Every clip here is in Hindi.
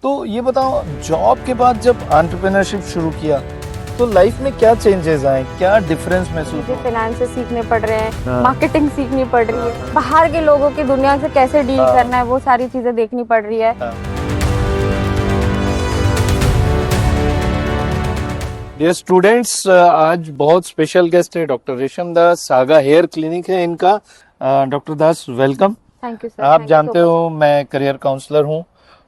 तो ये बताओ, जॉब के बाद जब एंटरप्रेन्योरशिप शुरू किया तो लाइफ में क्या चेंजेस आए, क्या डिफरेंस महसूस मुझे हुआ? फाइनेंस सीखने पड़ रहे हैं, हाँ। मार्केटिंग सीखनी पड़ रही है, बाहर के लोगों की दुनिया से कैसे डील हाँ। करना है वो सारी चीजें देखनी पड़ रही है। डियर स्टूडेंट्स, आज बहुत स्पेशल गेस्ट है डॉक्टर रेशम दास। सागा हेयर क्लिनिक है इनका। Doctor Das, welcome. Thank you sir. आप जानते हो मैं करियर काउंसलर हूँ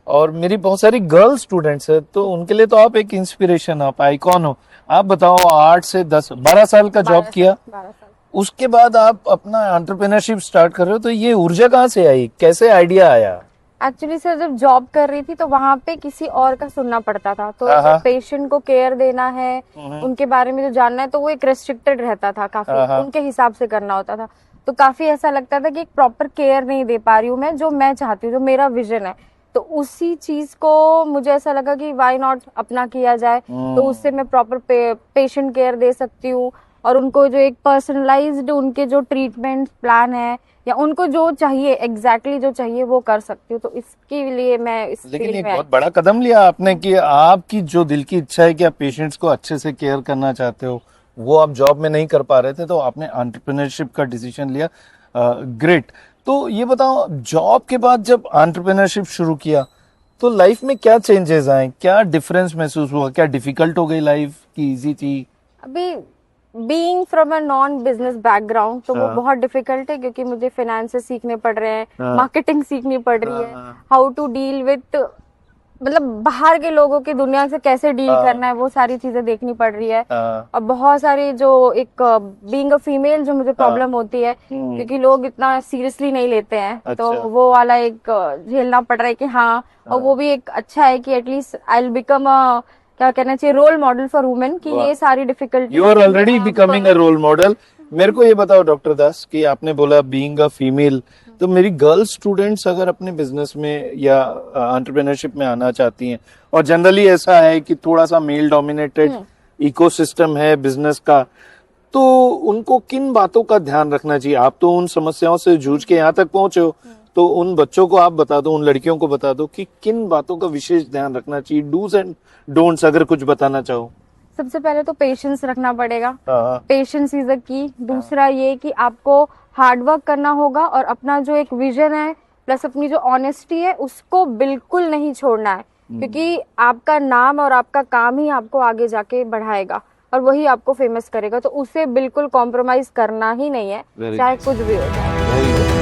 और मेरी बहुत सारी गर्ल स्टूडेंट्स है, तो उनके लिए तो आप एक इंस्पिरेशन, आप आइकॉन हो। आप बताओ, 8 से 10 12 साल का जॉब किया, 12 साल। उसके बाद आप अपना एंटरप्रेन्योरशिप स्टार्ट कर रहे हो, तो ये ऊर्जा कहाँ से आई, कैसे आइडिया आया? एक्चुअली सर जब जॉब कर रही थी तो वहां पे किसी और का सुनना पड़ता था, तो हाँ। पेशेंट को केयर देना है, उनके बारे में जो जानना है, तो वो एक रेस्ट्रिक्टेड रहता था काफी, हाँ। उनके हिसाब से करना होता था। तो काफी ऐसा लगता था कि एक प्रॉपर केयर नहीं दे पा रही हूँ मैं, जो मैं चाहती हूँ, जो मेरा विजन है। तो उसी चीज को मुझे ऐसा लगा कि व्हाई नॉट अपना किया जाए, तो उससे मैं प्रॉपर पेशेंट केयर दे सकती हूँ और उनको जो एक पर्सनलाइज्ड उनके जो ट्रीटमेंट प्लान है या उनको जो चाहिए एग्जैक्टली जो चाहिए वो कर सकती हूँ। तो इसके लिए मैं इस लेकिन फील्ड एक में बहुत बड़ा कदम लिया आपने कि आपकी जो दिल की इच्छा है कि आप पेशेंट्स को अच्छे से केयर करना चाहते हो, वो आप जॉब में नहीं कर पा रहे थे, तो आपने एंटरप्रेन्योरशिप का डिसीजन लिया। ग्रेट। तो ये बताओ, जॉब के बाद जब एंटरप्रेन्योरशिप शुरू किया तो लाइफ में क्या चेंजेस आए, क्या डिफरेंस महसूस हुआ, क्या डिफिकल्ट हो गई लाइफ की इजी थी? अभी being from a non business background तो वो हाँ। बहुत डिफिकल्ट है, क्योंकि मुझे फाइनेंस सीखने पड़ रहे हैं, हाँ। मार्केटिंग सीखनी पड़ रही है, हाँ। हाउ टू डील विथ, मतलब बाहर के लोगों की दुनिया से कैसे डील हाँ। करना है वो सारी चीजें देखनी पड़ रही है। हाँ। और बहुत सारी जो एक बीइंग अ फीमेल जो मुझे प्रॉब्लम होती है, क्योंकि लोग इतना सीरियसली नहीं लेते हैं, तो अच्छा। वो वाला एक झेलना पड़ रहा है कि हाँ। और वो भी एक अच्छा है कि at least I will become a, क्या कहना चाहिए, रोल मॉडल फॉर वुमेन, कि वाह। ये सारी difficulty you are already becoming a role model. मेरे को ये बताओ डॉक्टर दास कि आपने बोला बीइंग अ फीमेल, तो मेरी गर्ल स्टूडेंट्स अगर अपने बिजनेस में या एंटरप्रेन्योरशिप में आना चाहती हैं, और जनरली ऐसा है कि थोड़ा सा मेल डोमिनेटेड इकोसिस्टम है बिजनेस का, तो उनको किन बातों का ध्यान रखना चाहिए? आप तो उन समस्याओं से जूझ के यहाँ तक पहुंचे हो, तो उन बच्चों को आप बता दो, उन लड़कियों को बता दो कि किन बातों का विशेष ध्यान रखना चाहिए, डूज एंड डोंट्स, अगर कुछ बताना चाहो। सबसे पहले तो पेशेंस रखना पड़ेगा। हाँ। Patience is the key. दूसरा ये कि आपको हार्डवर्क करना होगा और अपना जो एक विजन है प्लस अपनी जो ऑनेस्टी है उसको बिल्कुल नहीं छोड़ना है, क्योंकि आपका नाम और आपका काम ही आपको आगे जाके बढ़ाएगा और वही आपको फेमस करेगा। तो उसे बिल्कुल कॉम्प्रोमाइज करना ही नहीं है, Very चाहे nice. कुछ भी हो जाए। Very good.